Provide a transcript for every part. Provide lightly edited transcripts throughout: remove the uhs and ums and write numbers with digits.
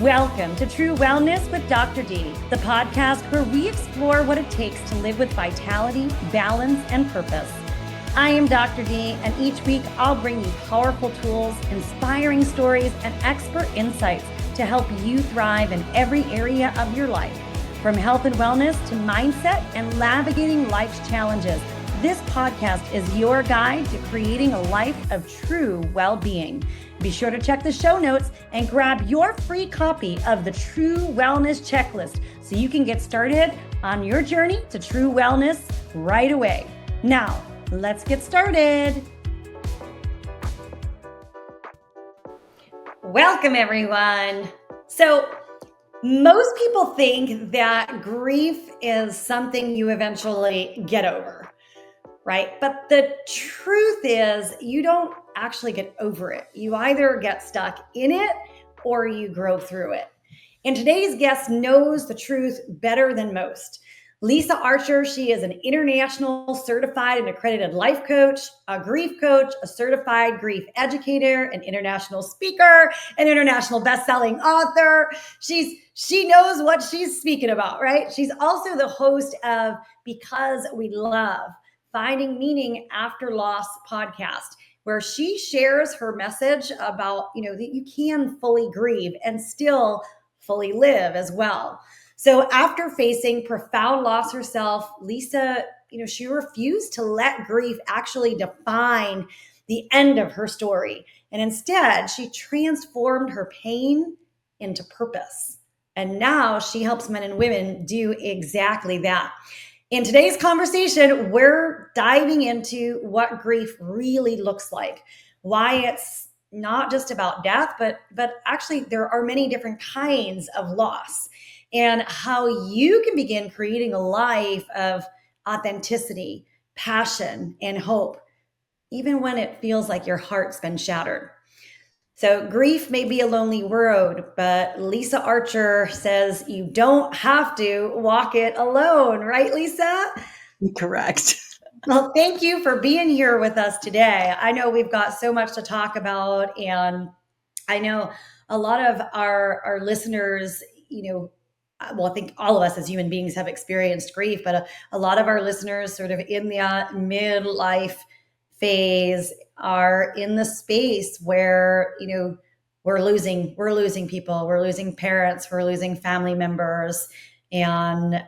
Welcome to True Wellness with Dr. D, the podcast where we explore what it takes to live with vitality, balance, and purpose. I am Dr. D, and each week I'll bring you powerful tools, inspiring stories, and expert insights to help you thrive in every area of your life. From health and wellness to mindset and navigating life's challenges, this podcast is your guide to creating a life of true well-being. Be sure to check the show notes and grab your free copy of the True Wellness Checklist so you can get started on your journey to true wellness right away. Now, let's get started. Welcome, everyone. So, most people think that grief is something you eventually get over, right? But the truth is, you don't actually get over it. You either get stuck in it or you grow through it. And today's guest knows the truth better than most. Lisa Archer, she is an international certified and accredited life coach, a grief coach, a certified grief educator, an international speaker, an international best-selling author. She knows what she's speaking about, right? She's also the host of Because We Love, Finding Meaning After Loss podcast, where she shares her message about, that you can fully grieve and still fully live as well. So after facing profound loss herself, Lisa, she refused to let grief actually define the end of her story. And instead, she transformed her pain into purpose. And now she helps men and women do exactly that. In today's conversation, we're diving into what grief really looks like, why it's not just about death, but actually there are many different kinds of loss, and how you can begin creating a life of authenticity, passion, and hope, even when it feels like your heart's been shattered. So grief may be a lonely road, but Lisa Archer says you don't have to walk it alone, right, Lisa? Correct. Well, thank you for being here with us today. I know we've got so much to talk about, and I know a lot of our listeners, I think all of us as human beings have experienced grief, but a lot of our listeners sort of in the midlife phase are in the space where, we're losing people, we're losing parents, we're losing family members. And,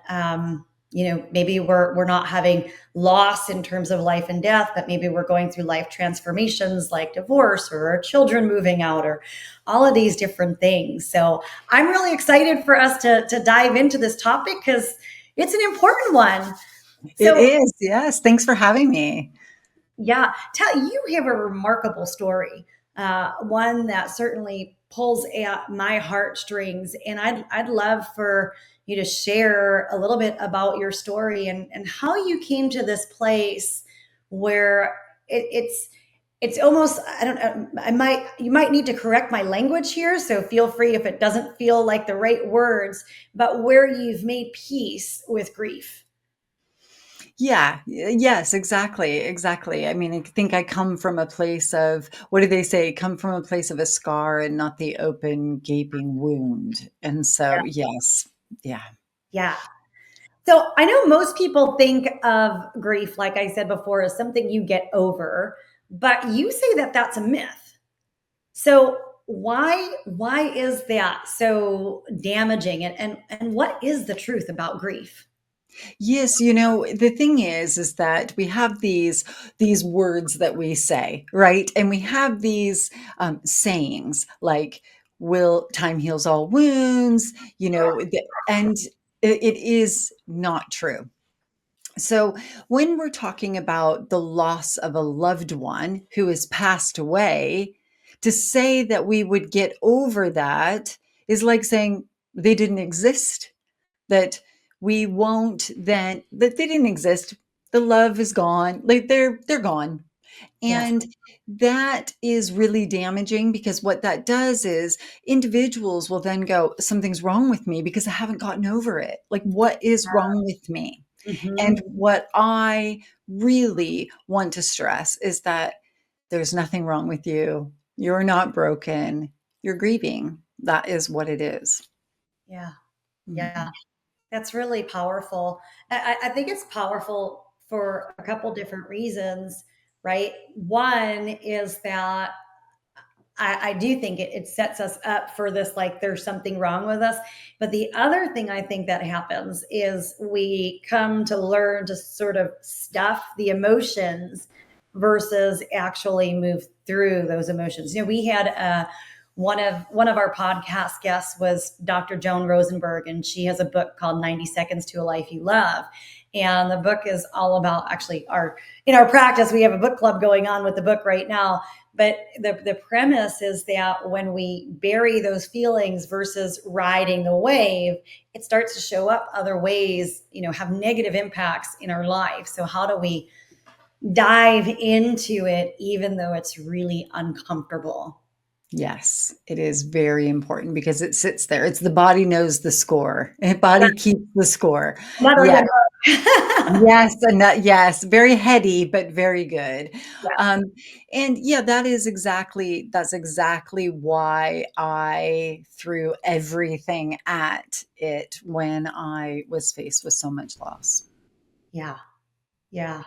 maybe we're not having loss in terms of life and death, but maybe we're going through life transformations like divorce or our children moving out or all of these different things. So I'm really excited for us to dive into this topic because it's an important one. So, it is. Yes. Thanks for having me. Yeah. You have a remarkable story, one that certainly pulls at my heartstrings. And I'd love for you to share a little bit about your story and how you came to this place where it's almost, I don't know, you might need to correct my language here. So feel free if it doesn't feel like the right words, but where you've made peace with grief. Yeah. Yes, exactly. Exactly. I mean, I think I come from a place of, what do they say? Come from a place of a scar and not the open gaping wound. And so, yes. Yeah. Yeah. So I know most people think of grief, like I said before, as something you get over, but you say that that's a myth. So why is that so damaging? And what is the truth about grief? Yes, the thing is that we have these words that we say, right? And we have these sayings like, "Will time heals all wounds?" And it is not true. So when we're talking about the loss of a loved one who has passed away, to say that we would get over that is like saying they didn't exist, that we won't then, that they didn't exist. The love is gone. Like they're gone. Yes. And that is really damaging because what that does is individuals will then go, something's wrong with me because I haven't gotten over it. Like, what is wrong with me? Mm-hmm. And what I really want to stress is that there's nothing wrong with you. You're not broken. You're grieving. That is what it is. Yeah. Yeah. Mhm. That's really powerful. I think it's powerful for a couple different reasons, right? One is that I do think it sets us up for this, like there's something wrong with us. But the other thing I think that happens is we come to learn to sort of stuff the emotions versus actually move through those emotions. You know, we had one of our podcast guests was Dr. Joan Rosenberg, and she has a book called 90 Seconds to a Life You Love. And the book is all about actually our in our practice, we have a book club going on with the book right now, but the premise is that when we bury those feelings versus riding the wave, it starts to show up other ways, have negative impacts in our life. So how do we dive into it even though it's really uncomfortable? Yes, it is very important because it sits there. It's the body knows the score. Body keeps the score. Another Yeah. good book. Yes, and that, yes, very heady, but very good. Yes. Um, and yeah, that's exactly why I threw everything at it when I was faced with so much loss. Yeah. Yeah.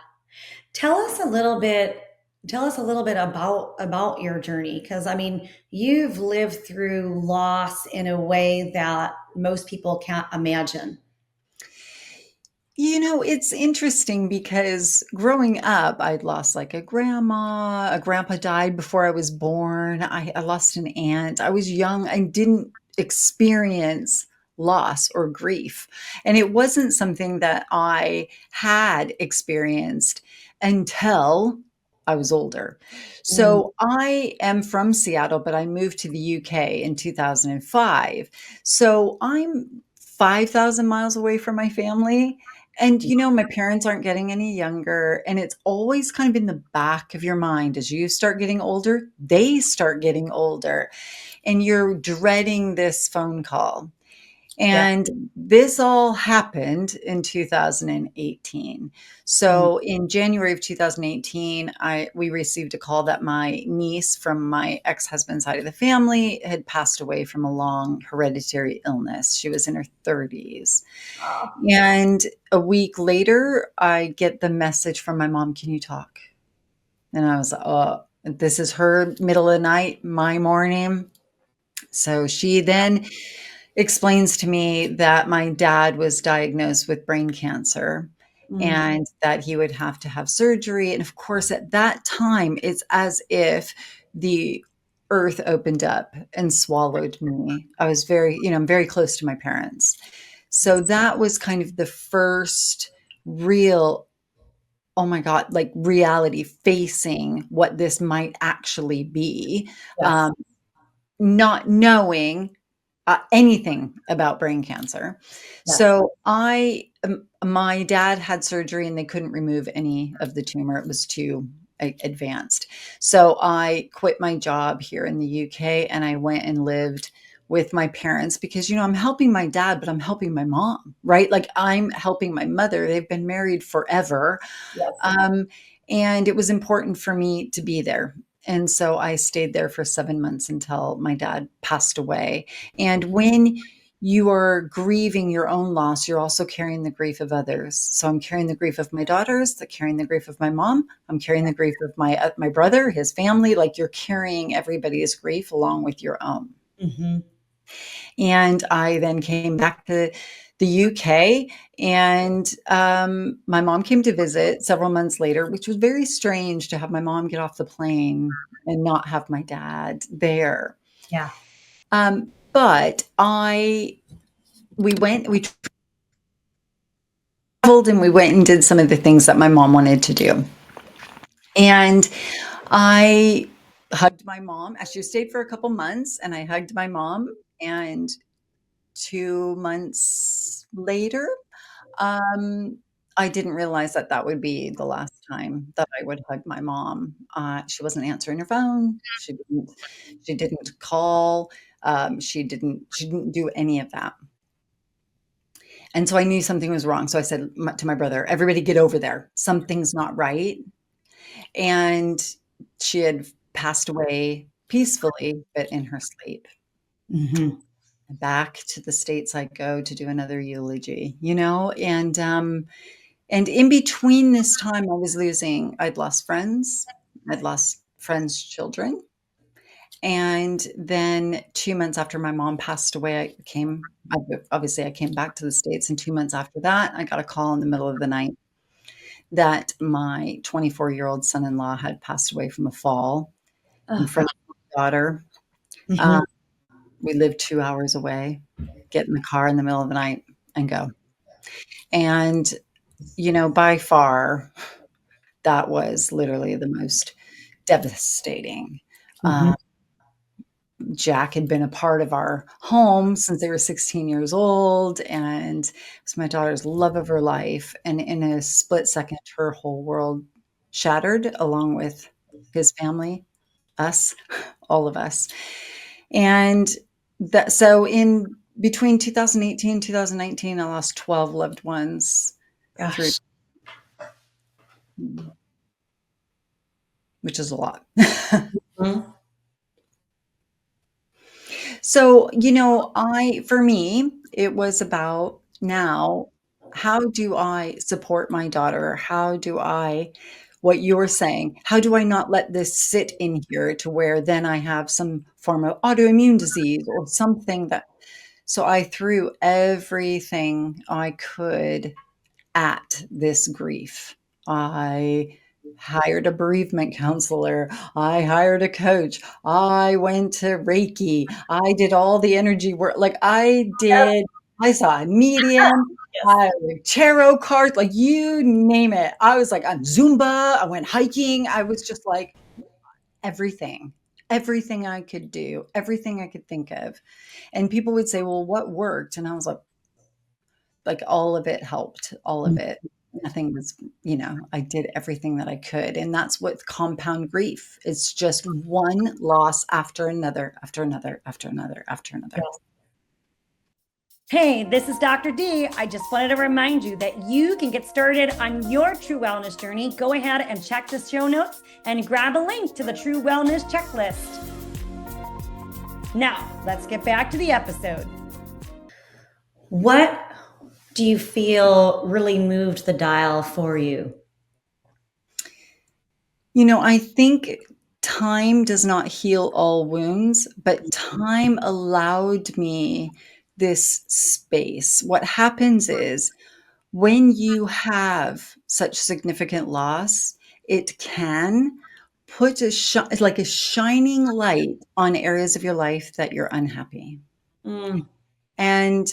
Tell us a little bit about your journey, because I mean, you've lived through loss in a way that most people can't imagine. It's interesting because growing up, I'd lost like a grandma, a grandpa died before I was born. I lost an aunt. I was young. I didn't experience loss or grief. And it wasn't something that I had experienced until I was older. Mm, So I am from Seattle, but I moved to the UK in 2005. So I'm 5,000 miles away from my family. And, my parents aren't getting any younger, and it's always kind of in the back of your mind as you start getting older, they start getting older, and you're dreading this phone call. yeah. And this all happened in 2018. Mm, So in January of 2018, we received a call that my niece from my ex-husband's side of the family had passed away from a long hereditary illness. She was in her 30s. oh, And a week later, I get the message from my mom, "Can you talk?" And I was like, "Oh, this is her middle of the night, my morning." So she then explains to me that my dad was diagnosed with brain cancer mm, and that he would have to have surgery. And of course, at that time, it's as if the earth opened up and swallowed me. I was I'm very close to my parents. So that was kind of the first real, oh my God, like reality facing what this might actually be, yes, um, not knowing anything about brain cancer. yes, So my dad had surgery and they couldn't remove any of the tumor. It was too advanced. So I quit my job here in the UK and I went and lived with my parents because, I'm helping my dad, but I'm helping my mom, right? Like I'm helping my mother. They've been married forever. yes, Um, and it was important for me to be there. And so I stayed there for 7 months until my dad passed away. And when you are grieving your own loss, you're also carrying the grief of others. So I'm carrying the grief of my daughters, carrying the grief of my mom. I'm carrying the grief of my brother, his family. Like you're carrying everybody's grief along with your own. hmm, And I then came back to the UK, and my mom came to visit several months later, which was very strange to have my mom get off the plane and not have my dad there. yeah, But we traveled and we went and did some of the things that my mom wanted to do. And I hugged my mom. She stayed for a couple months, and I hugged my mom. And 2 months later, Um, I didn't realize that that would be the last time that I would hug my mom. She wasn't answering her phone. She didn't call. She didn't do any of that. And so I knew something was wrong. So I said to my brother, "Everybody get over there. Something's not right." And she had passed away peacefully, but in her sleep. Mhm. Back to the States I go to do another eulogy, you know? And in between this time, I'd lost friends, I'd lost friends' children. And then 2 months after my mom passed away, I came back to the States, and 2 months after that, I got a call in the middle of the night that my 24-year-old son-in-law had passed away from a fall in Oh front god. of my daughter. Uh, Mhm. we lived 2 hours away. Get in the car in the middle of the night and go. And, by far, that was literally the most devastating. Mhm. Jack had been a part of our home since they were 16 years old and was my daughter's love of her life. And in a split second, her whole world shattered along with his family, us, all of us. And so in between 2018 and 2019, I lost 12 loved ones through, Gosh. which is a lot. Mhm. So, for me, it was about now, how do I support my daughter? What you're saying, how do I not let this sit in here to where then I have some form of autoimmune disease or something so I threw everything I could at this grief. I hired a bereavement counselor. I hired a coach. I went to Reiki. I did all the energy work. I saw a medium. Yes. I tarot cards, like you name it. I was like on Zumba. I went hiking. I was just like everything, everything I could do, everything I could think of. And people would say, well, what worked? And I was like all of it helped, all of it. Nothing was, I did everything that I could. And that's what compound grief. It's just one loss after another, after another, after another, after another. Yes. Hey, this is Dr. D. I just wanted to remind you that you can get started on your true wellness journey. Go ahead and check the show notes and grab a link to the True Wellness Checklist. Now, let's get back to the episode. What do you feel really moved the dial for you? I think time does not heal all wounds, but time allowed me this space. What happens is when you have such significant loss, it can put like a shining light on areas of your life that you're unhappy. Mm, And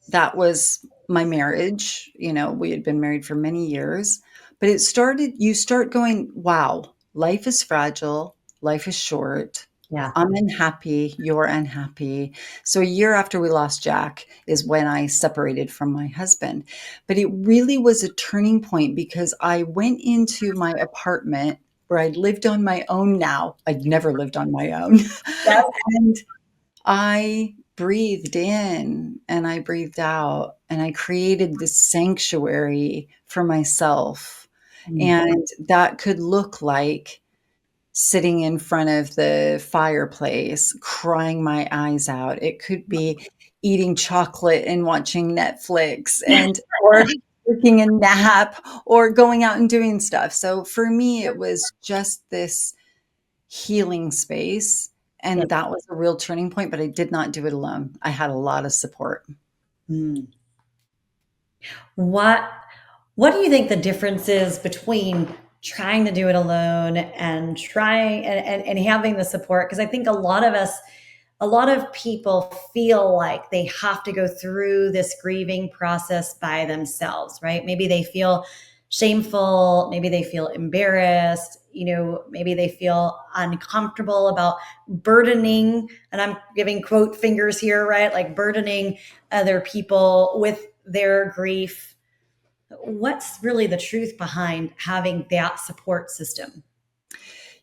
that was my marriage. We had been married for many years, but you start going, wow, life is fragile, life is short. yeah. I'm unhappy, you're unhappy. So a year after we lost Jack is when I separated from my husband. But it really was a turning point because I went into my apartment where I'd lived on my own now. I'd never lived on my own. Yeah. And I breathed in and I breathed out, and I created this sanctuary for myself. Mm, And that could look like sitting in front of the fireplace, crying my eyes out. It could be eating chocolate and watching Netflix or taking a nap or going out and doing stuff. So for me, it was just this healing space. yeah. And that was a real turning point, but I did not do it alone. I had a lot of support. Mm. What What do you think the difference is between trying to do it alone and trying and having the support? Because I think a lot of people feel like they have to go through this grieving process by themselves, right? Maybe they feel shameful, maybe they feel embarrassed, maybe they feel uncomfortable about burdening, and I'm giving quote fingers here, right? Like burdening other people with their grief. What's really the truth behind having that support system?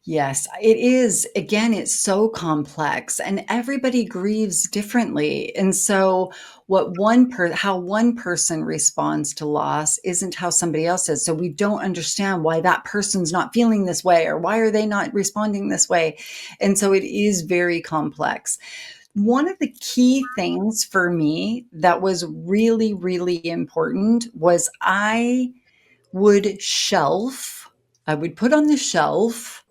Yes, it is. Again, it's so complex and everybody grieves differently. And so how one person responds to loss isn't how somebody else is. So we don't understand why that person's not feeling this way or why are they not responding this way. And so it is very complex. one of the key things for me that was really, really important was would shelf, I would put on the shelf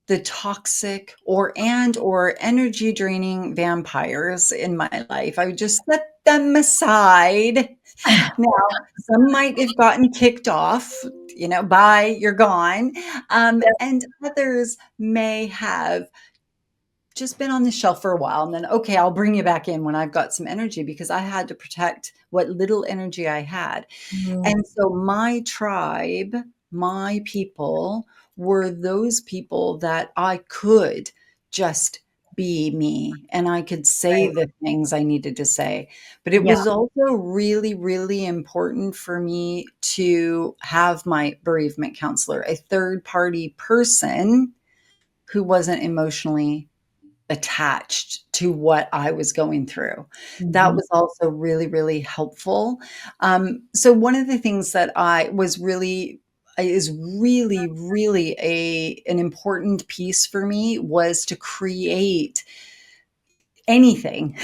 the toxic or energy draining vampires in my life. I would just set them aside. Now, some might have gotten kicked off, bye, you're gone. And others may have just been on the shelf for a while and then, okay, I'll bring you back in when I've got some energy because I had to protect what little energy I had. Mhm. And so my tribe, my people were those people that I could just be me and I could say Right. the things I needed to say. But it Yeah. was also really, really important for me to have my bereavement counselor, a third party person who wasn't emotionally attached to what I was going through. That Mhm. was also really, really helpful. So one of the things that I was really is really, really an important piece for me was to create anything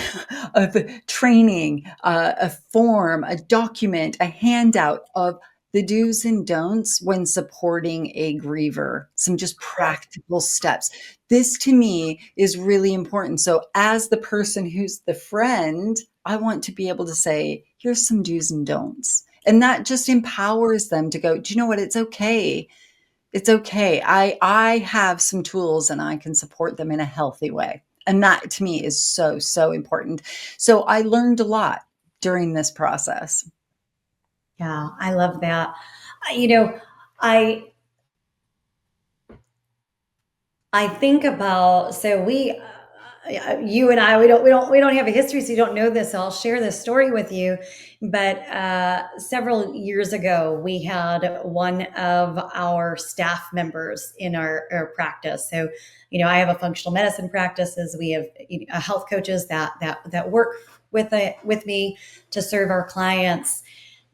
of training, a form, a document, a handout of the do's and don'ts when supporting a griever, some just practical steps. This to me is really important. So, as the person who's the friend, I want to be able to say, here's some do's and don'ts. And that just empowers them to go, do you know what? It's okay. It's okay. I have some tools and I can support them in a healthy way. And that to me is so, so important. So I learned a lot during this process. Yeah, I love that. You know, I I think about so you and I, we don't have a history, so you don't know this. So I'll share this story with you. But several years ago, we had one of our staff members in our practice. So, I have a functional medicine practice. As we have health coaches that work with me to serve our clients.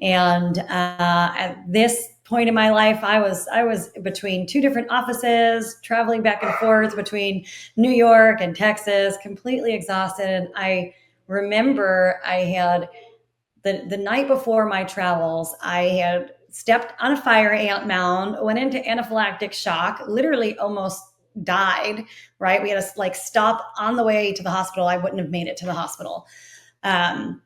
And at this point in my life, I was between two different offices, traveling back and forth between New York and Texas, completely exhausted. And I remember I had the night before my travels, I had stepped on a fire ant mound, went into anaphylactic shock, literally almost died. Right, we had to like stop on the way to the hospital. I wouldn't have made it to the hospital. Um,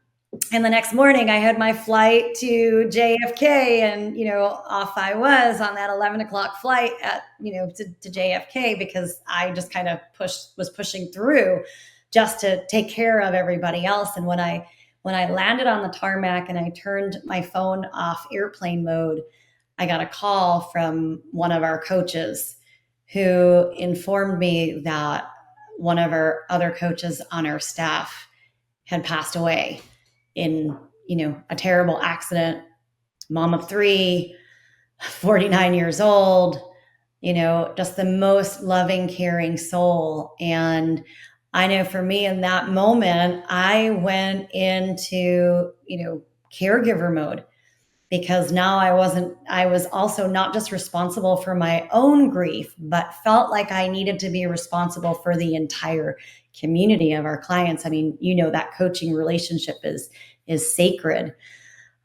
and the next morning I had my flight to JFK, and off I was on that 11 o'clock flight to JFK, because I just kind of was pushing through just to take care of everybody else. And when I landed on the tarmac and I turned my phone off airplane mode, I got a call from one of our coaches who informed me that one of our other coaches on our staff had passed away in a terrible accident. Mom of three, 49 years old, just the most loving, caring soul. And I know for me in that moment, I went into caregiver mode, because now I was also not just responsible for my own grief, but felt like I needed to be responsible for the entire community of our clients. I mean, that coaching relationship is sacred.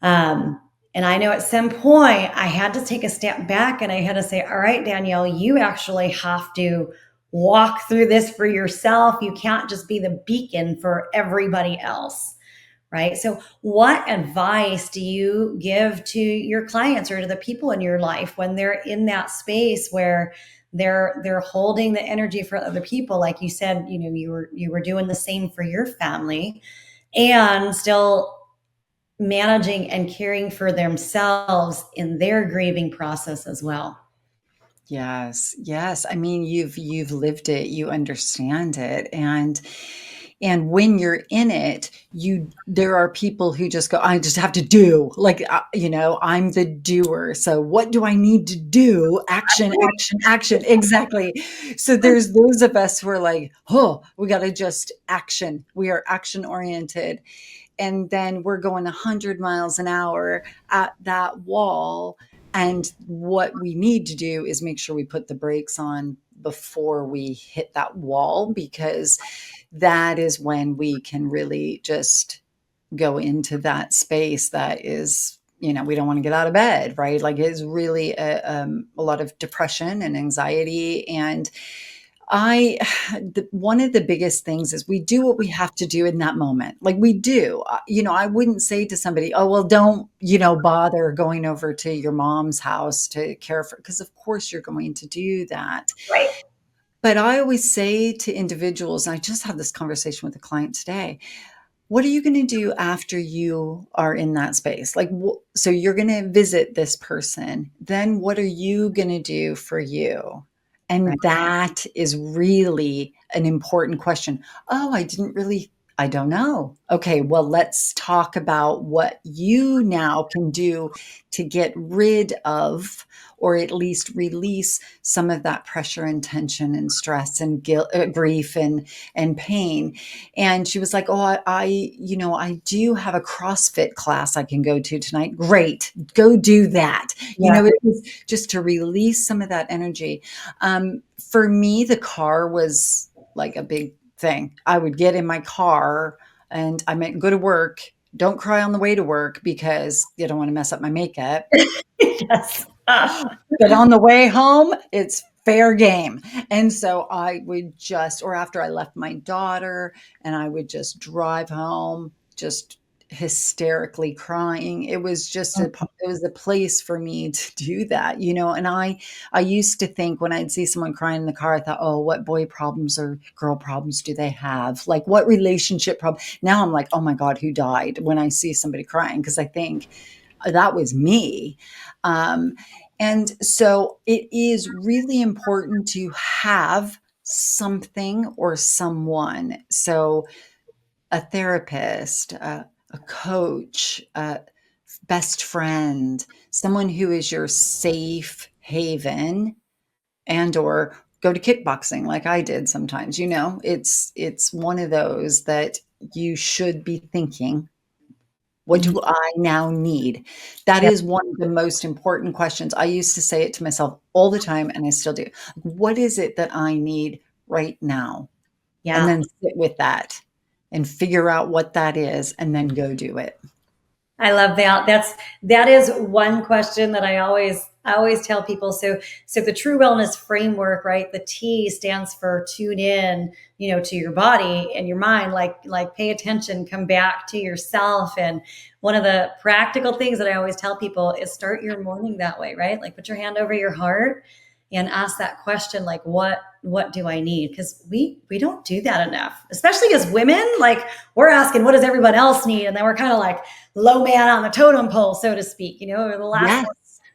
um, and I know at some point I had to take a step back and I had to say, all right, Danielle, you actually have to walk through this for yourself. You can't just be the beacon for everybody else. Right. So, what advice do you give to your clients or to the people in your life when they're in that space where they're holding the energy for other people? Like you said, you were doing the same for your family, and still managing and caring for themselves in their grieving process as well. Yes, yes. I mean, you've lived it, you understand it, and when you're in it, there are people who just go, I just have to do, like, I'm the doer. So what do I need to do? Action, action, action. Exactly. So there's those of us who are like, oh, we got to just action. We are action oriented. And then we're going 100 miles an hour at that wall. And what we need to do is make sure we put the brakes on before we hit that wall, because that is when we can really just go into that space that is, we don't want to get out of bed, right? Like it's really a lot of depression and anxiety. And I, one of the biggest things is we do what we have to do in that moment. Like we do. I wouldn't say to somebody, oh, well, don't, bother going over to your mom's house to care for, because of course you're going to do that. Right. But I always say to individuals, and I just had this conversation with a client today, what are you going to do after you are in that space? Like, so you're going to visit this person. Then what are you going to do for you? Right. And that is really an important question. Oh, I don't know. Okay, well, let's talk about what you now can do to get rid of, or at least release some of that pressure and tension and stress and guilt, grief and pain. And she was like, oh, I do have a CrossFit class I can go to tonight. Great, go do that. Yeah. It was just to release some of that energy. For me, the car was like a big thing. I would get in my car and I meant go to work. Don't cry on the way to work because you don't want to mess up my makeup. Yes. But on the way home, it's fair game. And so I would just, or after I left my daughter, and I would just drive home, just hysterically crying. It was just it was a place for me to do that, and I used to think when I'd see someone crying in the car, I thought, oh, what boy problems or girl problems do they have? Like what relationship problem? Now I'm like, oh my God, who died, when I see somebody crying, because I think that was me. Um, and so it is really important to have something or someone. So a therapist, a coach, a best friend, someone who is your safe haven, and or go to kickboxing like I did sometimes. It's one of those that you should be thinking, what Mhm. do I now need? That Yeah. is one of the most important questions. I used to say it to myself all the time, and I still do. What is it that I need right now? And Yeah. then sit with that and figure out what that is and then go do it. I love that. That is one question that I always tell people. So the true wellness framework, right? The T stands for tune in, to your body and your mind, like pay attention, come back to yourself. And one of the practical things that I always tell people is start your morning that way, right? Like put your hand over your heart and ask that question, like what do I need? Because we don't do that enough, especially as women. Like we're asking what does everyone else need, and then we're kind of like low man on the totem pole, so to speak, or Yes.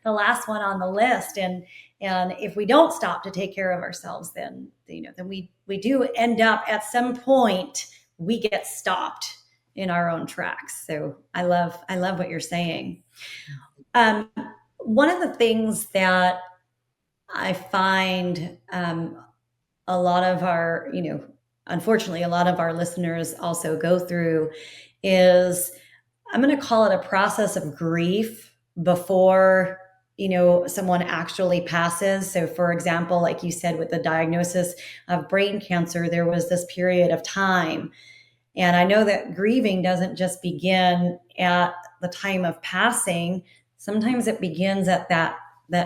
the last one on the list. And if we don't stop to take care of ourselves, then we do end up at some point we get stopped in our own tracks. So I love what you're saying. Um, One of the things that I find a lot of our, unfortunately, a lot of our listeners also go through is, I'm going to call it a process of grief before, someone actually passes. So, for example, like you said, with the diagnosis of brain cancer, there was this period of time. And I know that grieving doesn't just begin at the time of passing. Sometimes it begins at that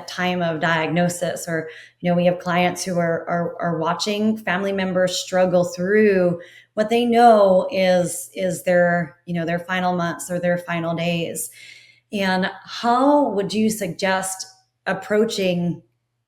time of diagnosis, or we have clients who are watching family members struggle through what they know is their final months or their final days. And how would you suggest approaching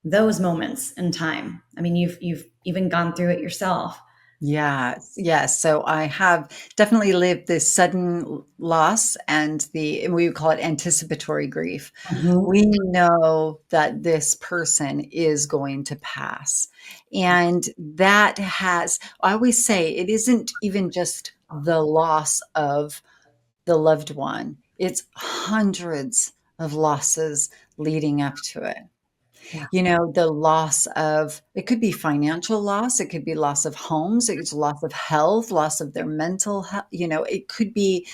those moments in time? I mean, you've even gone through it yourself. Yes, yes. So I have definitely lived this sudden loss, and we would call it anticipatory grief. Mhm. We know that this person is going to pass. And I always say, it isn't even just the loss of the loved one, it's hundreds of losses leading up to it. Yeah. The loss of, it could be financial loss, it could be loss of homes, it's loss of health, loss of their mental health, it could be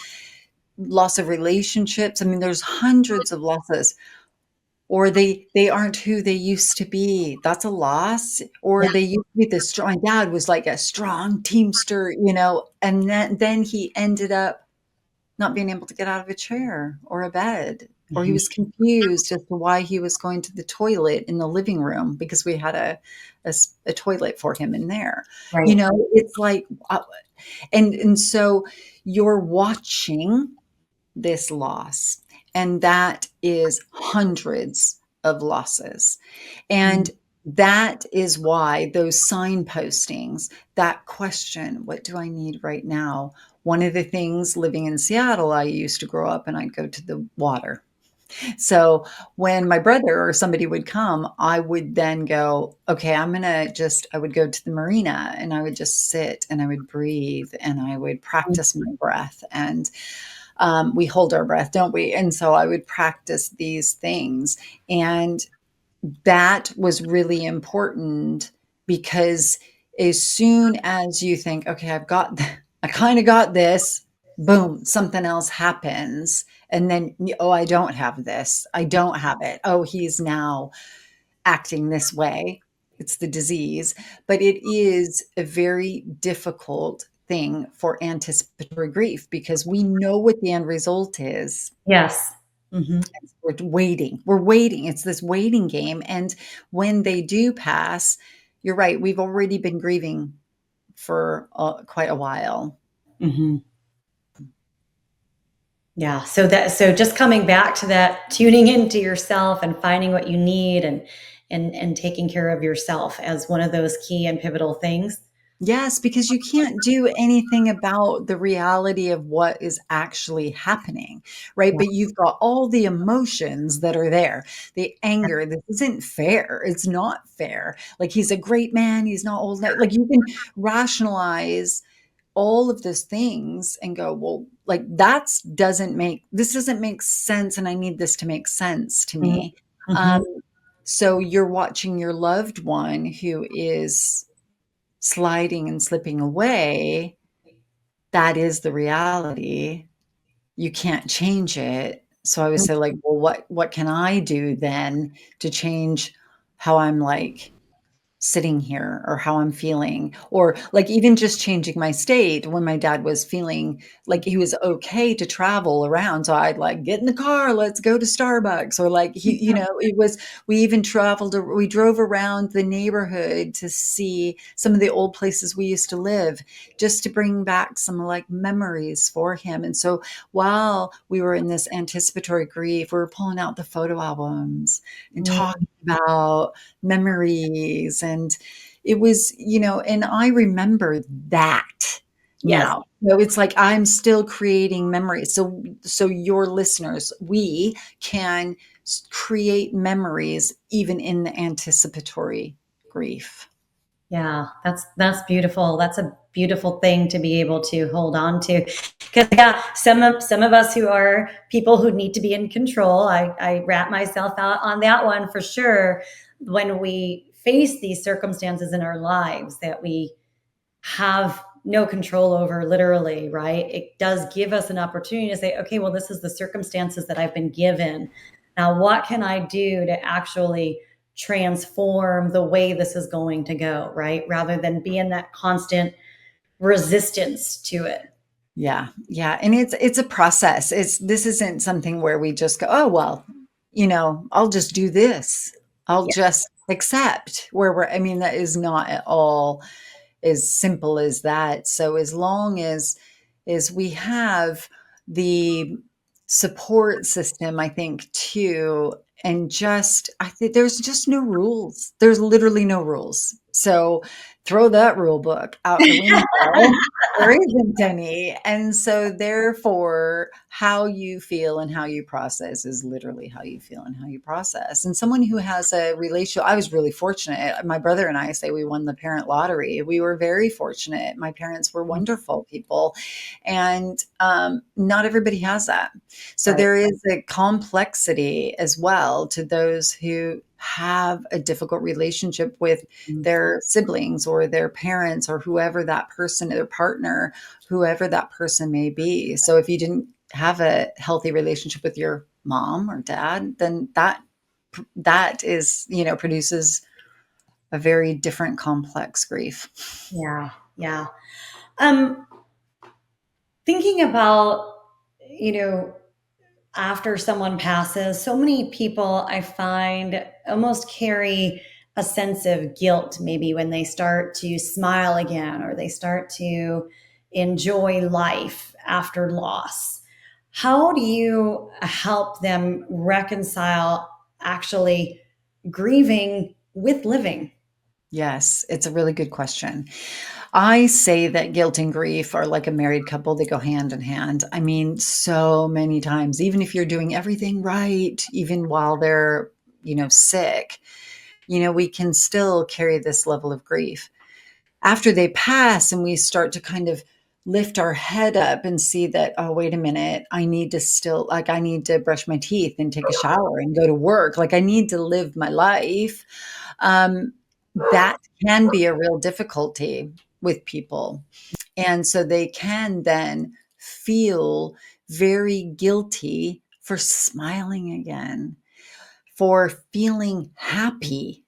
loss of relationships. I mean, there's hundreds of losses. or they aren't who they used to be. That's a loss. Or Yeah. they used to be this strong. My dad was like a strong teamster, you know, and then he ended up not being able to get out of a chair or a bed, or he Mhm. was confused as to why he was going to the toilet in the living room because we had a toilet for him in there. You Right. know, it's like, and so you're watching this loss, and that is hundreds of losses. Mm. And that is why those signpostings, that question, what do I need right now? One of the things living in Seattle, I used to grow up and I'd go to the water. So when my brother or somebody would come, I would then go, okay, I would go to the marina and I would just sit and I would breathe and I would practice my breath. And we hold our breath, don't we? And so I would practice these things. And that was really important because as soon as you think, okay, I kind of got this, boom, something else happens. And then, oh, I don't have this. I don't have it. Oh, he's now acting this way. It's the disease. But it is a very difficult thing for anticipatory grief because we know what the end result is. Yes. Hmm. We're waiting. We're waiting. It's this waiting game. And when they do pass, you're right. We've already been grieving for quite a while. Hmm. Yeah. So just coming back to that, tuning into yourself and finding what you need, and taking care of yourself as one of those key and pivotal things. Yes, because you can't do anything about the reality of what is actually happening, right? Yeah. But you've got all the emotions that are there. The anger, this isn't fair. It's not fair. Like he's a great man, he's not old enough. Like you can rationalize all of those things and go, well, like this doesn't make sense, and I need this to make sense to Mhm. me. Um, Mhm. so you're watching your loved one who is sliding and slipping away. That is the reality. You can't change it. So I would say, like, well, what can I do then to change how I'm like sitting here or how I'm feeling, or like even just changing my state when my dad was feeling like he was okay to travel around. So I'd like get in the car, let's go to Starbucks, or like he, you know, it was, we even we drove around the neighborhood to see some of the old places we used to live just to bring back some like memories for him. And so while we were in this anticipatory grief, we were pulling out the photo albums and Mm. talking about memories. And it was, you know, and I remember that Yes. now. So it's like I'm still creating memories. So your listeners, we can create memories even in the anticipatory grief. Yeah, that's beautiful. That's a beautiful thing to be able to hold on to. Because yeah, some of us who are people who need to be in control, I wrap myself out on that one for sure. When we face these circumstances in our lives that we have no control over, literally, right? It does give us an opportunity to say, okay, well, this is the circumstances that I've been given. Now, what can I do to actually transform the way this is going to go, right? Rather than be in that constant resistance to it. Yeah, yeah, and it's a process. This isn't something where we just go, "Oh, well, you know, I'll just do this. I'll Yeah. just accept." Where we're I mean, that is not at all as simple as that. So as long as we have the support system, I think too, and just I think there's just no rules. There's literally no rules. So throw that rule book out the window. There isn't any. And so therefore, how you feel and how you process is literally how you feel and how you process. And someone who has a relationship, I was really fortunate. My brother and I say we won the parent lottery. We were very fortunate. My parents were wonderful people. And not everybody has that. So Right. there is a complexity as well to those who have a difficult relationship with their siblings or their parents or whoever that person, their partner, whoever that person may be. So if you didn't have a healthy relationship with your mom or dad, then that that is, produces a very different complex grief. Yeah. Yeah. Um, Thinking about, you know, after someone passes, so many people I find almost carry a sense of guilt maybe when they start to smile again or they start to enjoy life after loss. How do you help them reconcile actually grieving with living? Yes, it's a really good question. I say that guilt and grief are like a married couple, they go hand in hand. I mean, so many times, even if you're doing everything right, even while they're, sick, we can still carry this level of grief. After they pass and we start to kind of lift our head up and see that, oh, wait a minute, I need to brush my teeth and take a shower and go to work. Like, I need to live my life. Um, that can be a real difficulty with people. And so they can then feel very guilty for smiling again, for feeling happy.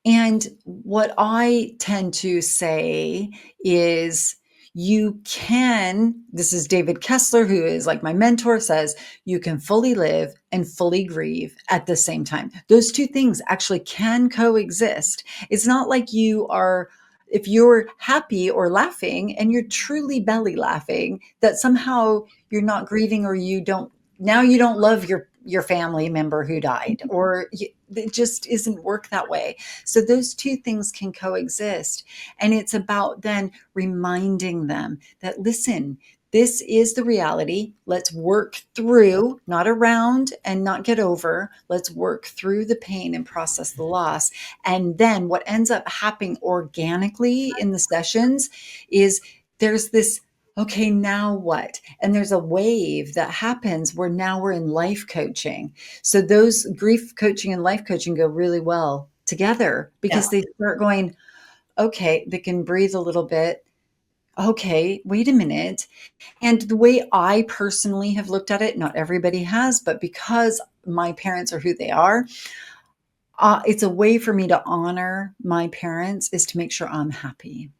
And what I tend to say is, this is David Kessler, who is like my mentor, says, you can fully live and fully grieve at the same time. Those two things actually can coexist. It's not like if you're happy or laughing and you're truly belly laughing, that somehow you're not grieving, or now you don't love your family member who died, it just isn't work that way. So those two things can coexist. And it's about then reminding them that, listen, this is the reality. Let's work through, not around and not get over. Let's work through the pain and process the loss. And then what ends up happening organically in the sessions is there's this, okay, now what? And there's a wave that happens where now we're in life coaching. So those grief coaching and life coaching go really well together, Yeah. because they start going, okay, they can breathe a little bit. Okay, wait a minute. And the way I personally have looked at it, not everybody has, but because my parents are who they are, it's a way for me to honor my parents, is to make sure I'm happy.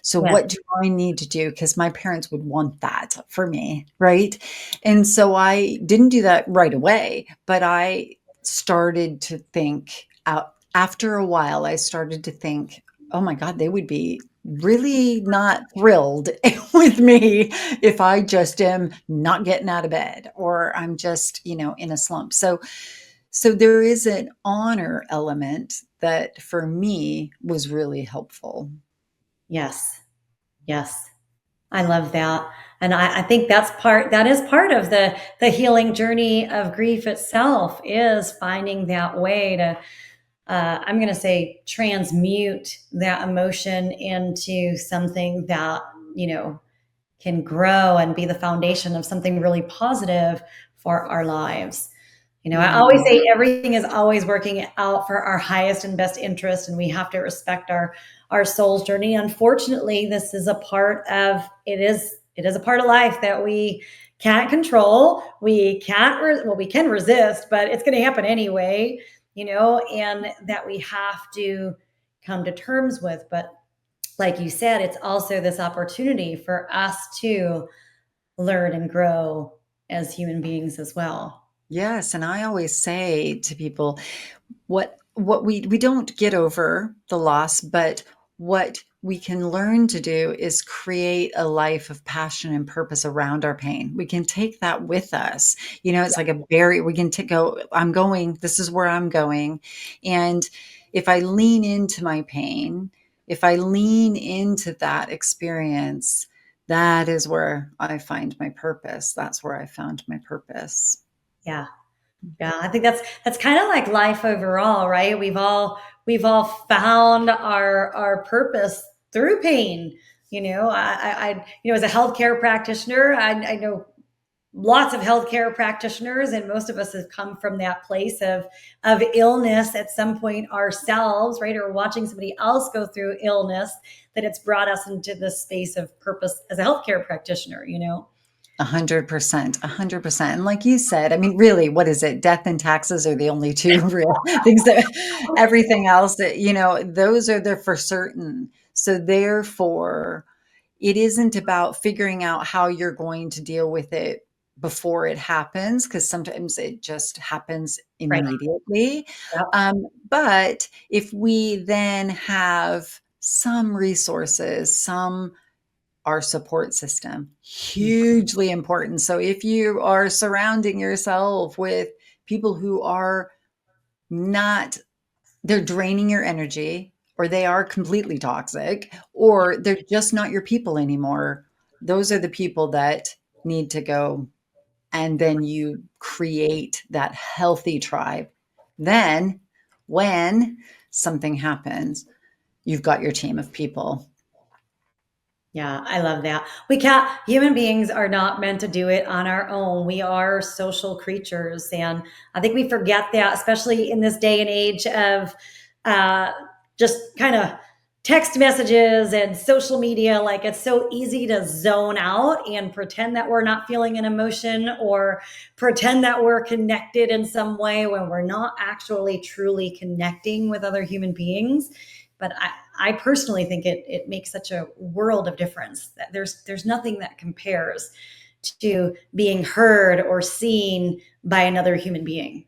So Yeah. what do I need to do? Because my parents would want that for me, right? And so I didn't do that right away, but I started to think out after a while. I started to think, oh my God, they would be really not thrilled with me if I just am not getting out of bed, or I'm just, in a slump. So there is an honor element that for me was really helpful. Yes. Yes. I love that. And I think that is part of the healing journey of grief itself, is finding that way to, I'm going to say, transmute that emotion into something that, you know, can grow and be the foundation of something really positive for our lives. I always Mhm. say everything is always working out for our highest and best interest, and we have to respect our soul's journey. Unfortunately, this is a part of it is a part of life that we can't control. We can't well, we can resist, but it's going to happen anyway, and that we have to come to terms with. But like you said, it's also this opportunity for us to learn and grow as human beings as well. Yes, and I always say to people, what we don't get over the loss, but what we can learn to do is create a life of passion and purpose around our pain. We can take that with us. It's like a berry. We can go, this is where I'm going. And if I lean into my pain, if I lean into that experience, that is where I find my purpose. That's where I found my purpose. Yeah. Yeah, I think that's kind of like life overall, right? We've all found our purpose through pain. As a healthcare practitioner, I know lots of healthcare practitioners, and most of us have come from that place of illness at some point ourselves, right? Or watching somebody else go through illness, that it's brought us into this space of purpose as a healthcare practitioner. 100%, 100%. And like you said, I mean, really, what is it? Death and taxes are the only two real things that everything else that, those are there for certain. So therefore, it isn't about figuring out how you're going to deal with it before it happens, because sometimes it just happens Right. immediately. Yep. But if we then have some resources, some our support system, hugely important. So if you are surrounding yourself with people who are not, they're draining your energy, or they are completely toxic, or they're just not your people anymore, those are the people that need to go. And then you create that healthy tribe. Then when something happens, you've got your team of people. Yeah, I love that. We can't, human beings are not meant to do it on our own. We are social creatures. And I think we forget that, especially in this day and age of uh, just kind of text messages and social media. Like it's so easy to zone out and pretend that we're not feeling an emotion or pretend that we're connected in some way when we're not actually truly connecting with other human beings. But I personally think it makes such a world of difference that there's nothing that compares to being heard or seen by another human being.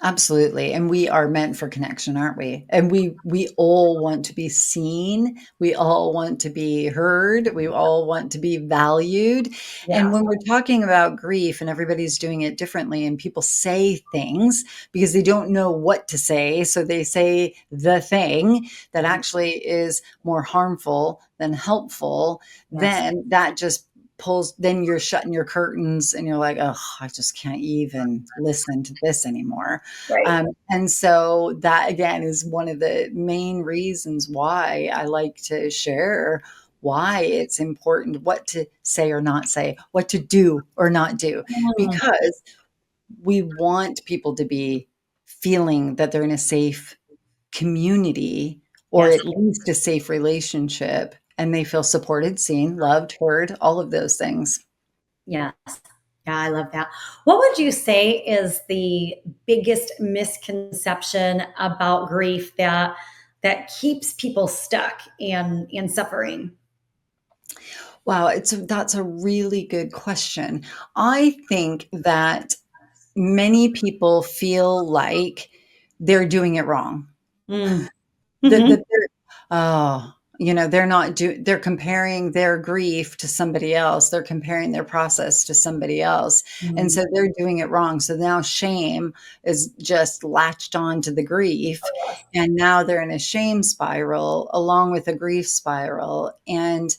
Absolutely. And we are meant for connection, aren't we? And we all want to be seen. We all want to be heard. We all want to be valued. And Yeah. when we're talking about grief and everybody's doing it differently and people say things because they don't know what to say, so they say the thing that actually is more harmful than helpful, Yes. then that just pulls, then you're shutting your curtains and you're like, oh, I just can't even listen to this anymore. Right. And so that again is one of the main reasons why I like to share why it's important what to say or not say, what to do or not do, Mm, because we want people to be feeling that they're in a safe community, or yes. at least a safe relationship, and they feel supported, seen, loved, heard, all of those things. Yes. Yeah, I love that. What would you say is the biggest misconception about grief that keeps people stuck and suffering? Wow, that's a really good question. I think that many people feel like they're doing it wrong. Mm. That Hmm. they're, oh, they're comparing their grief to somebody else. They're comparing their process to somebody else. And Mm. so they're doing it wrong. So now shame is just latched on to the grief. And now they're in a shame spiral along with a grief spiral. And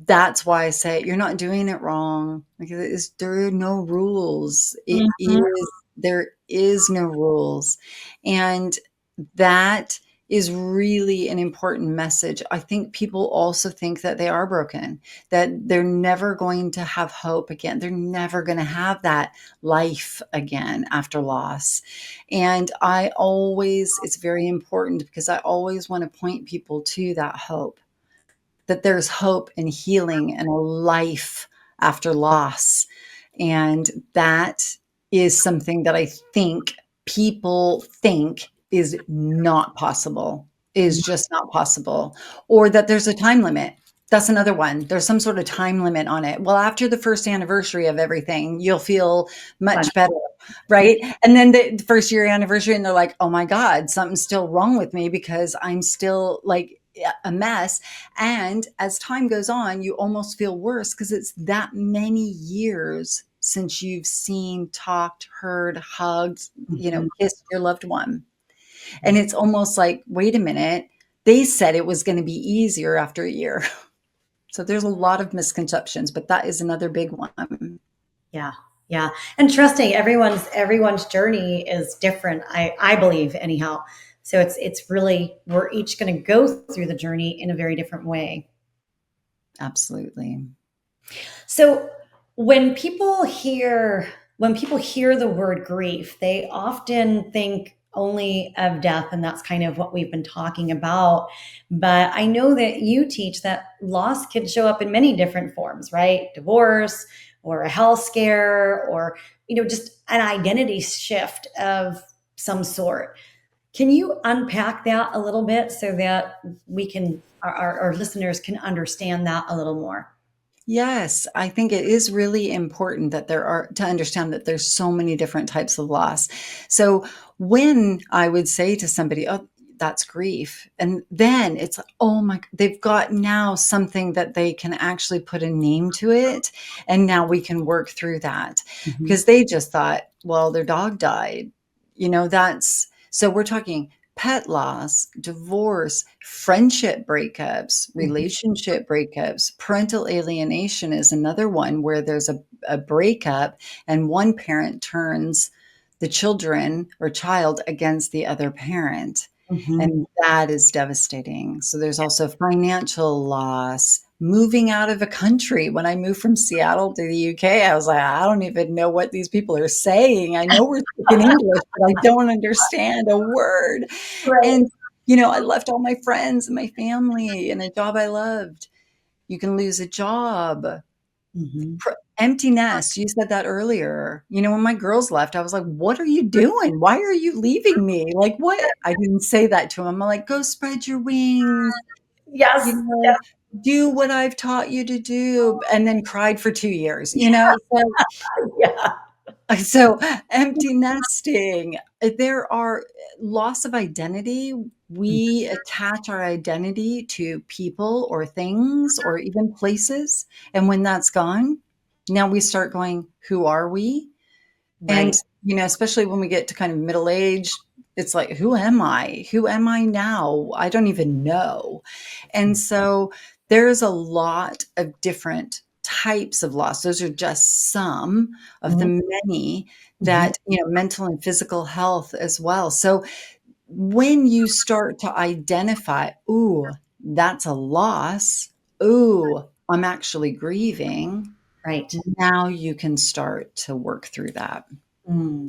that's why I say you're not doing it wrong. Like there are no rules. Mhm. There is no rules. And that is really an important message. I think people also think that they are broken, that they're never going to have hope again. They're never going to have that life again after loss. And it's very important because I always want to point people to that hope, that there's hope and healing and a life after loss. And that is something that I think people think is not possible, is just not possible, or that there's a time limit. That's another one. There's some sort of time limit on it. Well, after the first anniversary of everything, you'll feel Fun. much better, right? And then the first year anniversary, and they're like, oh my God, something's still wrong with me because I'm still like a mess. And as time goes on, you almost feel worse because it's that many years since you've seen, talked, heard, hugged, Mhm. kissed your loved one. And it's almost like, wait a minute, they said it was going to be easier after a year. So there's a lot of misconceptions, but that is another big one. Yeah. Yeah. And trusting everyone's journey is different, I believe anyhow. So it's really we're each going to go through the journey in a very different way. Absolutely. So when people hear the word grief, they often think only of death, and that's kind of what we've been talking about. But I know that you teach that loss can show up in many different forms, right? Divorce, or a health scare, or just an identity shift of some sort. Can you unpack that a little bit so that our listeners can understand that a little more? Yes, I think it is really important that to understand that there's so many different types of loss. So when I would say to somebody, "Oh, that's grief," and then it's like, oh my, they've got now something that they can actually put a name to it, and now we can work through that Mhm. because they just thought, well, their dog died. That's so we're talking pet loss, divorce, friendship breakups, Mhm. relationship breakups, parental alienation is another one where there's a breakup and one parent turns the children or child against the other parent. Mhm. And that is devastating. So there's also financial loss, moving out of a country. When I moved from Seattle to the UK, I was like, I don't even know what these people are saying. I know we're speaking English, but I don't understand a word. Right. And, I left all my friends and my family and a job I loved. You can lose a job. Mhm. Empty nest. You said that earlier. When my girls left, I was like, what are you doing? Why are you leaving me? Like, what? I didn't say that to them. I'm like, go spread your wings, you Yes. know, Yes. do what I've taught you to do. And then cried for 2 years, So Yeah. So, empty nesting, there are loss of identity. We attach our identity to people or things or even places, and when that's gone, now we start going, "Who are we?" And, Right. especially when we get to kind of middle age, it's like, "Who am I? Who am I now? I don't even know." And so there's a lot of different types of loss. Those are just some of the Mhm. many Mhm. that, mental and physical health as well. So when you start to identify, "Ooh, that's a loss. Ooh, I'm actually grieving," Right. now you can start to work through that.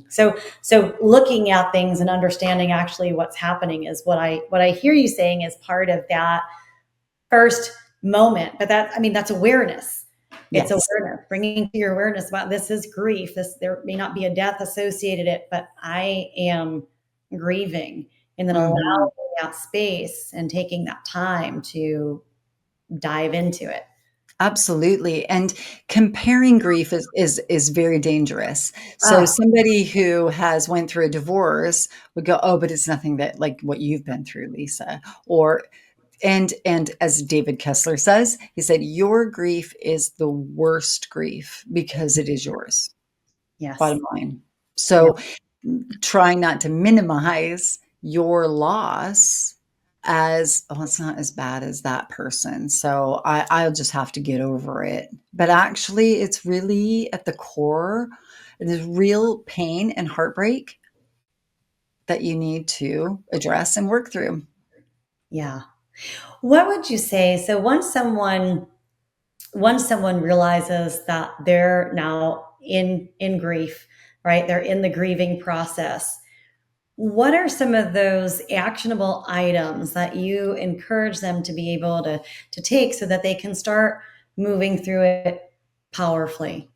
So looking at things and understanding actually what's happening is what I hear you saying is part of that first moment. But that's awareness. It's Yes. awareness, bringing to your awareness about this is grief. There may not be a death associated it, but I am grieving, and then allowing Mhm. that space and taking that time to dive into it. Absolutely, and comparing grief is very dangerous. So Ah, somebody who has went through a divorce would go, "Oh, but it's nothing that like what you've been through, Lisa." Or and as David Kessler says, he said, "Your grief is the worst grief because it is yours." yes. Bottom line. Yeah. So try not to minimize your loss as, "Oh, it's not as bad as that person, so I'll just have to get over it." But actually, it's really at the core, there's real pain and heartbreak that you need to address and work through. Yeah. What would you say? So once someone realizes that they're now in grief, right? They're in the grieving process. What are some of those actionable items that you encourage them to be able to take so that they can start moving through it powerfully?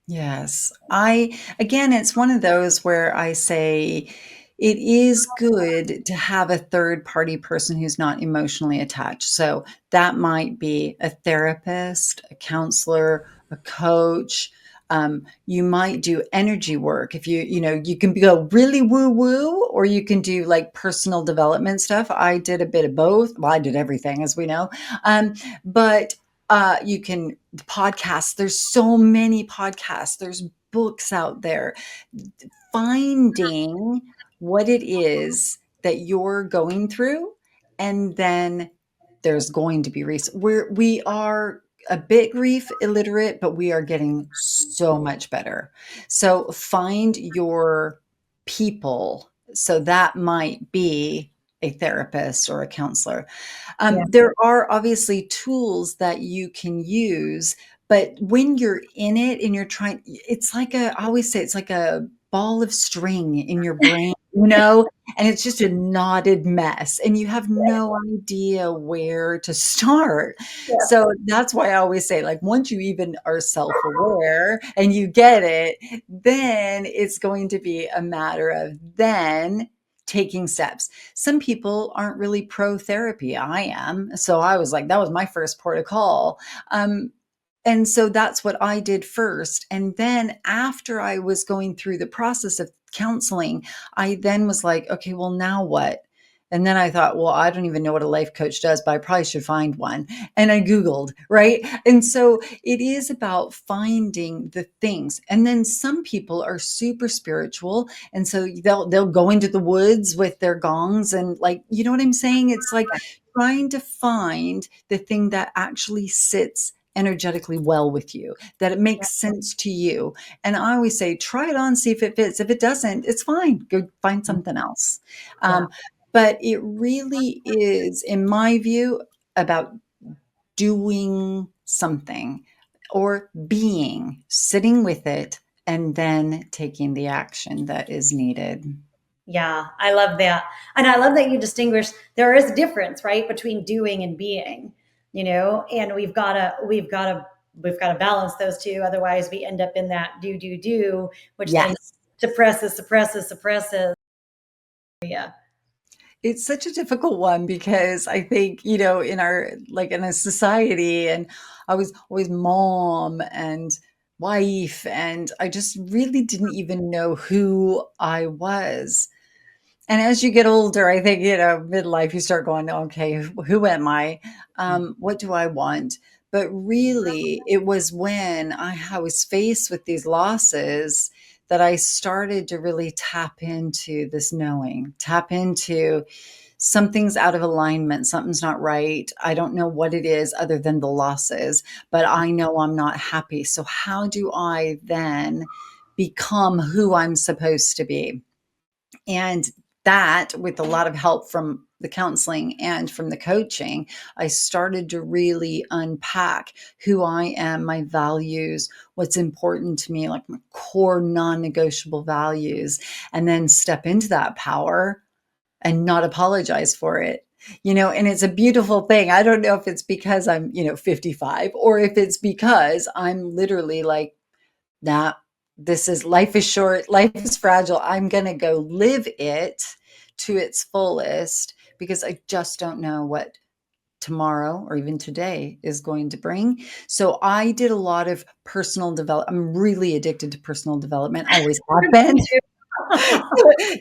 Yes. Again, it's one of those where I say it is good to have a third party person who's not emotionally attached. So that might be a therapist, a counselor, a coach. You might do energy work if you can go really woo woo, or you can do like personal development stuff. I did a bit of both. Well, I did everything, as we know. But you can podcasts. There's so many podcasts. There's books out there. Finding what it is that you're going through, and then there's going to be we are a bit grief illiterate, but we are getting so much better. So find your people. So that might be a therapist or a counselor. Yeah. There are obviously tools that you can use, but when you're in it and you're trying, it's like I always say, it's like a ball of string in your brain. you know? And it's just a knotted mess, and you have no idea where to start. Yeah. So that's why I always say, like, once you even are self-aware and you get it, then it's going to be a matter of then taking steps. Some people aren't really pro therapy. I am. So I was like, that was my first port of call. Um, and so that's what I did first. And then after I was going through the process of counseling, I then was like, okay, well, now what? And then I thought, well, I don't even know what a life coach does, but I probably should find one. And I Googled, right? And so it is about finding the things. And then some people are super spiritual. And so they'll go into the woods with their gongs and, like, you know what I'm saying? It's like trying to find the thing that actually sits energetically well with you, that it makes sense to you. And I always say, try it on, see if it fits. If it doesn't, it's fine. Go find something else. Yeah. Um, but it really is, in my view, about doing something or being, sitting with it, and then taking the action that is needed. Yeah, I love that. And I love that you distinguish there is a difference, right, between doing and being, and we've got to balance those two. Otherwise we end up in that do, which then Yes. suppresses. Yeah. It's such a difficult one because I think, in our, like, in a society, and I was always mom and wife, and I just really didn't even know who I was. And as you get older, I think, midlife, you start going, okay, who am I? What do I want? But really, it was when I was faced with these losses that I started to really tap into this knowing, tap into something's out of alignment, something's not right. I don't know what it is other than the losses, but I know I'm not happy. So, how do I then become who I'm supposed to be? And that, with a lot of help from the counseling and from the coaching, I started to really unpack who I am, my values, what's important to me, like my core non negotiable values, and then step into that power and not apologize for it. And it's a beautiful thing. I don't know if it's because I'm, 55, or if it's because I'm literally like, nah, this is, life is short, life is fragile. I'm going to go live it to its fullest because I just don't know what tomorrow or even today is going to bring. So I did a lot of personal development. I'm really addicted to personal development, always have been.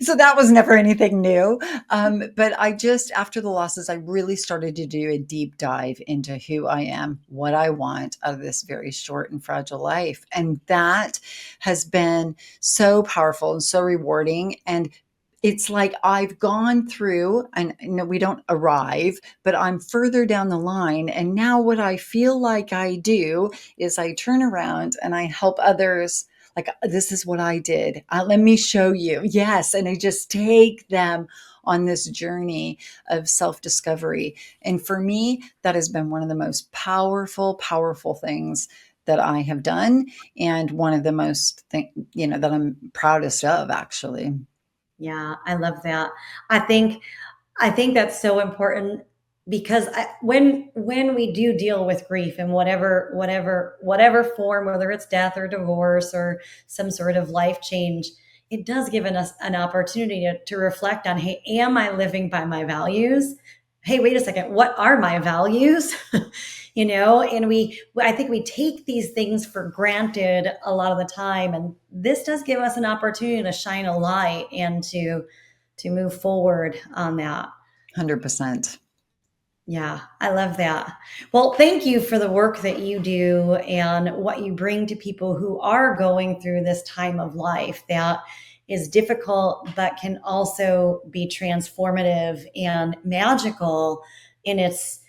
So that was never anything new. But I just, after the losses, I really started to do a deep dive into who I am, what I want out of this very short and fragile life. And that has been so powerful and so rewarding. And it's like I've gone through, and we don't arrive, but I'm further down the line. And now what I feel like I do is I turn around and I help others, like, this is what I did. Let me show you. Yes. And I just take them on this journey of self discovery. And for me, that has been one of the most powerful, powerful things that I have done. And one of the most, that I'm proudest of, actually. Yeah, I love that. I think I think that's so important because when we do deal with grief in whatever form, whether it's death or divorce or some sort of life change, it does give us an opportunity to reflect on, hey, am I living by my values? Hey, wait a second, what are my values? And I think we take these things for granted a lot of the time, and this does give us an opportunity to shine a light and to move forward on that. 100%. Yeah, I love that. Well, thank you for the work that you do and what you bring to people who are going through this time of life that is difficult, but can also be transformative and magical in its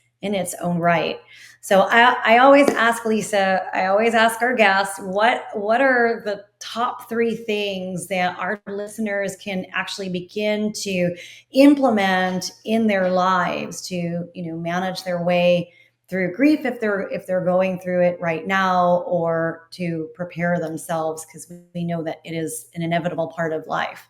own right. So I always ask Lisa, I always ask our guests, what are the top three things that our listeners can actually begin to implement in their lives to manage their way through grief if they're going through it right now, or to prepare themselves because we know that it is an inevitable part of life.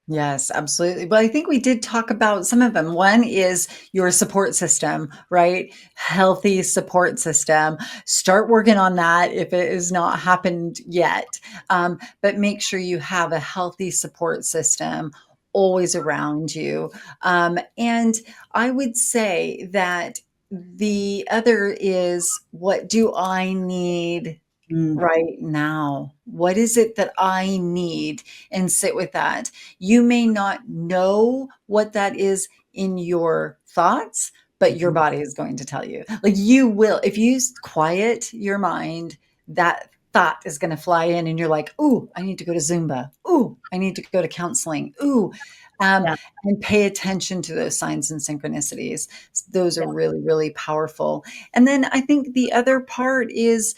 Yes, absolutely. But I think we did talk about some of them. One is your support system, right? Healthy support system. Start working on that if it has not happened yet. But make sure you have a healthy support system always around you. And I would say that the other is, what do I need Mm. right now? What is it that I need? And sit with that. You may not know what that is in your thoughts, but your Mhm. body is going to tell you. Like, you will, if you quiet your mind, that thought is going to fly in and you're like, ooh, I need to go to Zumba. Ooh, I need to go to counseling. Ooh, um, Yeah, and pay attention to those signs and synchronicities. Those are yeah, really, really powerful. And then I think the other part is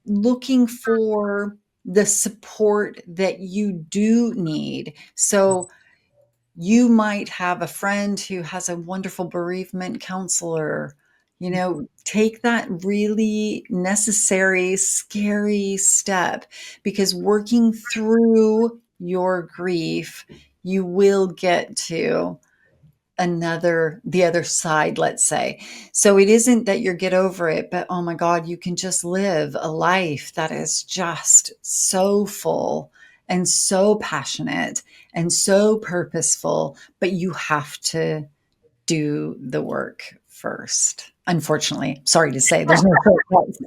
looking for the support that you do need. So you might have a friend who has a wonderful bereavement counselor. Take that really necessary, scary step, because working through your grief, you will get to the other side, let's say. So it isn't that you get over it, but oh my God, you can just live a life that is just so full and so passionate and so purposeful, but you have to do the work first. Unfortunately, sorry to say, there's no shortcuts.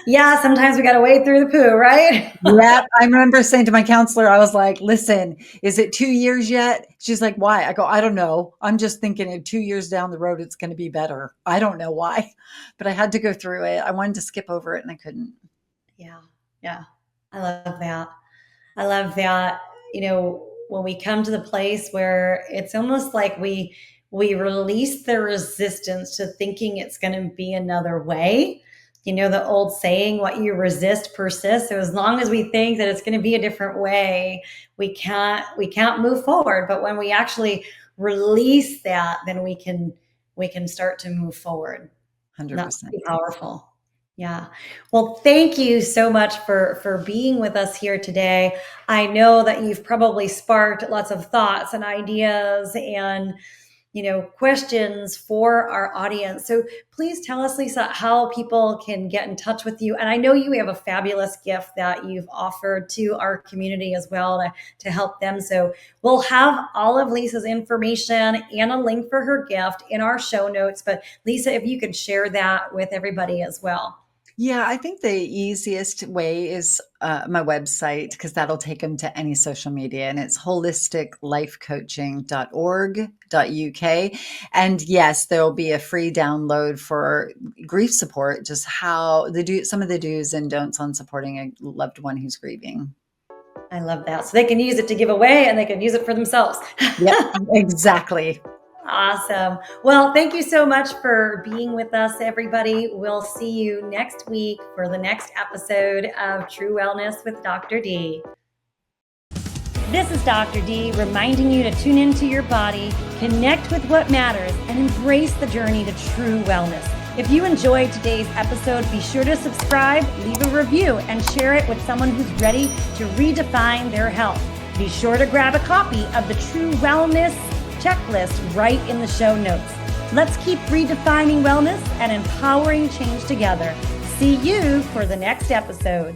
yeah. Sometimes we got to wade through the poo, right? Yeah, I remember saying to my counselor, I was like, listen, is it 2 years yet? She's like, why? I go, I don't know. I'm just thinking in 2 years down the road, it's going to be better. I don't know why, but I had to go through it. I wanted to skip over it and I couldn't. Yeah, yeah. I love that. I love that, when we come to the place where it's almost like we release the resistance to thinking it's going to be another way. The old saying, what you resist persists. So as long as we think that it's going to be a different way, we can't move forward. But when we actually release that, then we can start to move forward. That's 100%. pretty powerful. Yeah. Well, thank you so much for being with us here today. I know that you've probably sparked lots of thoughts and ideas and questions for our audience. So please tell us, Lisa, how people can get in touch with you. And I know you have a fabulous gift that you've offered to our community as well to help them. So we'll have all of Lisa's information and a link for her gift in our show notes. But Lisa, if you could share that with everybody as well. Yeah, I think the easiest way is my website, because that'll take them to any social media, and it's holisticlifecoaching.org.uk. And yes, there'll be a free download for grief support, just some of the do's and don'ts on supporting a loved one who's grieving. I love that. So they can use it to give away and they can use it for themselves. Yep, exactly. Awesome. Well, thank you so much for being with us, everybody. We'll see you next week for the next episode of True Wellness with Dr. D. This is Dr. D reminding you to tune into your body, connect with what matters, and embrace the journey to true wellness. If you enjoyed today's episode, be sure to subscribe, leave a review, and share it with someone who's ready to redefine their health. Be sure to grab a copy of the True Wellness checklist right in the show notes. Let's keep redefining wellness and empowering change together. See you for the next episode.